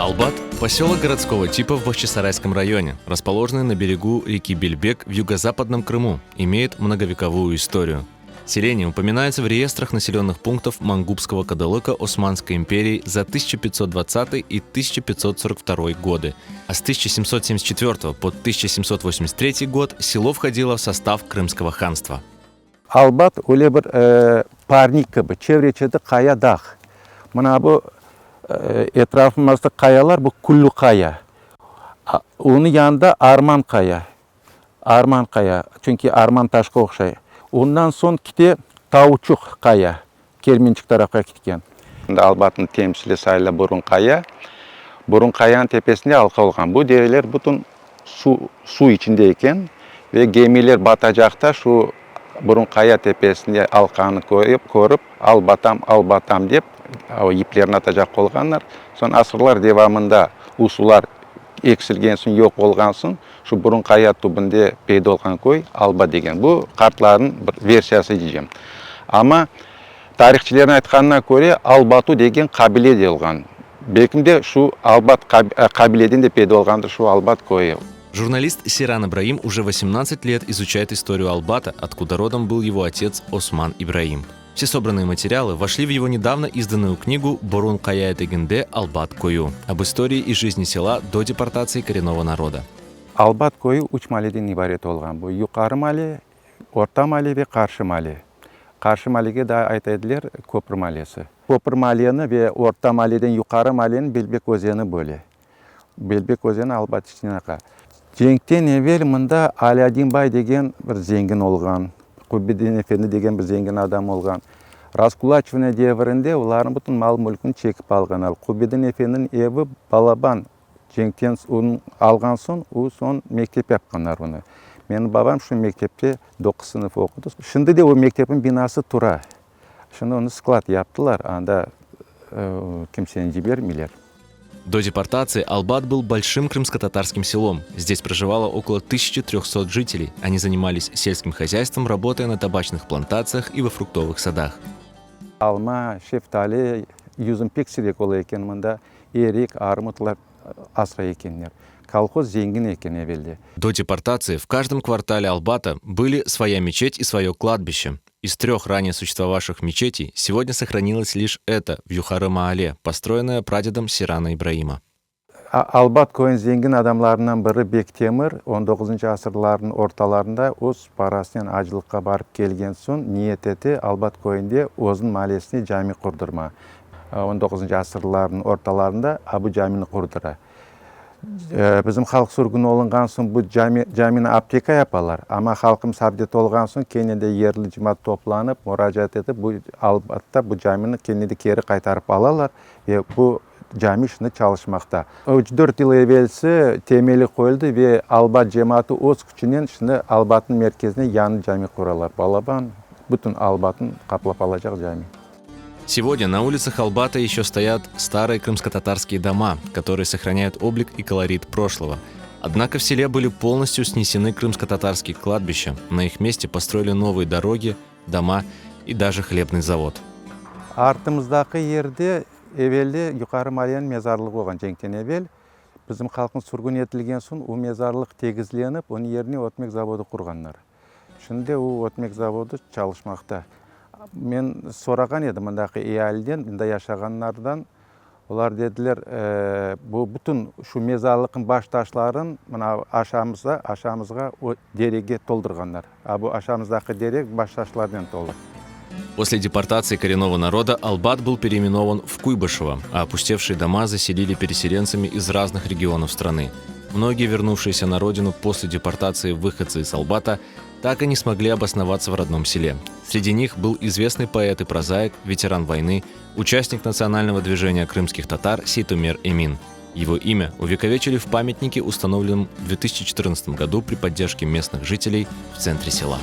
Албат – поселок городского типа в Бахчисарайском районе, расположенный на берегу реки Бельбек в юго-западном Крыму, имеет многовековую историю. Селение упоминается в реестрах населенных пунктов Мангубского кадалыка Османской империи за 1520 и 1542 годы, а с 1774 по 1783 год село входило в состав Крымского ханства. Албат öyle bir parnik gibi çevreci kaya dağ. Buna bu etrafımızda kayalar bu kullu kaya. Onun yanında arman kaya. Arman kaya. Çünkü arman taşka okşay. Ondan son kite tavuçuk kaya. Kermençik tarafa gitken. Albat'ın temsili sayılı Burun Kaya. Burun Kaya'nın tepesinde halka olgan. Bu dereler bütün su içindeyken ve gemiler batacakta şu Burun Kaya tepesinde halkanı korup Albatam deyip iplerini atacak olganlar. Son asırlar devamında usular eksilgen soң yok olgan soң şu Burun Kaya tubunda peyda olgan koy Alba degen. Bu kartların bir versiyası diyeceğim. Ama tarihçilerin aytkanına göre Albatu degen kabile de olgan. Belki de şu Albat kabileden de peyda olgandır şu Albat koyu. Журналист Сиран Ибраим уже 18 лет изучает историю Албата, откуда родом был его отец Осман Ибраим. Все собранные материалы вошли в его недавно изданную книгу «Бурун Кая Тегенде Албат Кою» об истории и жизни села до депортации коренного народа. Албат кою 3 маледен ибарет olgan. Bu yukarı mali, orta mali ve karşı mali. Karşı maliге de aytadilar Köprü maliyesi. Köprü maliyeni ve orta maliyeden yukarı maliyenin Belbek özeni böyle. Belbek özeni Albat içine akar. Cenkten evvel mında Aladin Bay degen bir zengin olgan. Kubbedin Efendi degen bir zengin adam olgan. Raskulaçevne devrinde uların bütün mal mülkünü çekip algan al. Kubbedin Efendi'nin evi Balaban. Cenkten onu algan son, o son mektep yapkanlar bunu. Benim babam şu mektepte 9 sınıf okudu. Şimdi de o mektebin binası tura. Şimdi onu sklad yaptılar. Anda kimsenin cibermiler. До депортации Албат был большим крымско-татарским селом. Здесь проживало около 1300 жителей. Они занимались сельским хозяйством, работая на табачных плантациях и во фруктовых садах. Alma, şeftali, yüzün pek sirek ola eken mında erik, armutlar asra ekenler. Колхоз zengin eken evvelde. До депортации в каждом квартале Албата были своя мечеть и свое кладбище. Из 3 ранее существовавших мечетей сегодня сохранилась лишь эта в Юхары-Маале, построенная прадедом Сирана Ибраима. Albat koyun zengin adamlarından biri Bektemir 19. asırların ortalarında öz parasından acılıkka barıp gelgen son niyet etti Albat koyunda özün mahallesine cami kurdurma. 19. asırların ortalarında bu camini kurdura. Bizim halk surgunu olungan soң bu camini apteka yaparlar. Ama halkımız abdet olgan soң kenede yerli cemaat toplanıp, müracaat edip bu Albat'ta bu camini kenede geri kaytarıp alalar ve bu cami işini çalışmakta. 3-4 yıl evvelsi temeli koyuldu ve Albat cemaati öz küçünden şimdi Albat'ın merkezine yanı cami kuralar. Balaban bütün Albat'ın kaplap alacak cami. Сегодня на улицах Албата еще стоят старые крымско-татарские дома, которые сохраняют облик и колорит прошлого. Однако в селе были полностью снесены крымско-татарские кладбища. На их месте построили новые дороги, дома и даже хлебный завод. Артымыздагы yerде evvelde yukarı maliyenin mezarlığı olgan Cenkten evvel. Bizim halkın sürgün etilgen soң o mezarlık tegizlenip, onun yerine otmek zavodu kurganlar. Şimdi o otmek zavodu çalışmakta. Men soragan edim mındaki eyalden, bunda yaşaganlardan. Onlar dediler, bu bütün şu mezarlıkın baş taşların aşağımızga o derege toldurganlar. Bu aşağımızdaki derek baş taşlardan толы. После депортации коренного народа Албат был переименован в Куйбышево, а опустевшие дома заселили переселенцами из разных регионов страны. Многие вернувшиеся на родину после депортации выходцы из Албата так и не смогли обосноваться в родном селе. Среди них был известный поэт и прозаик, ветеран войны, участник национального движения крымских татар Сейтумер Эмин. Его имя увековечили в памятнике, установленном в 2014 году при поддержке местных жителей в центре села.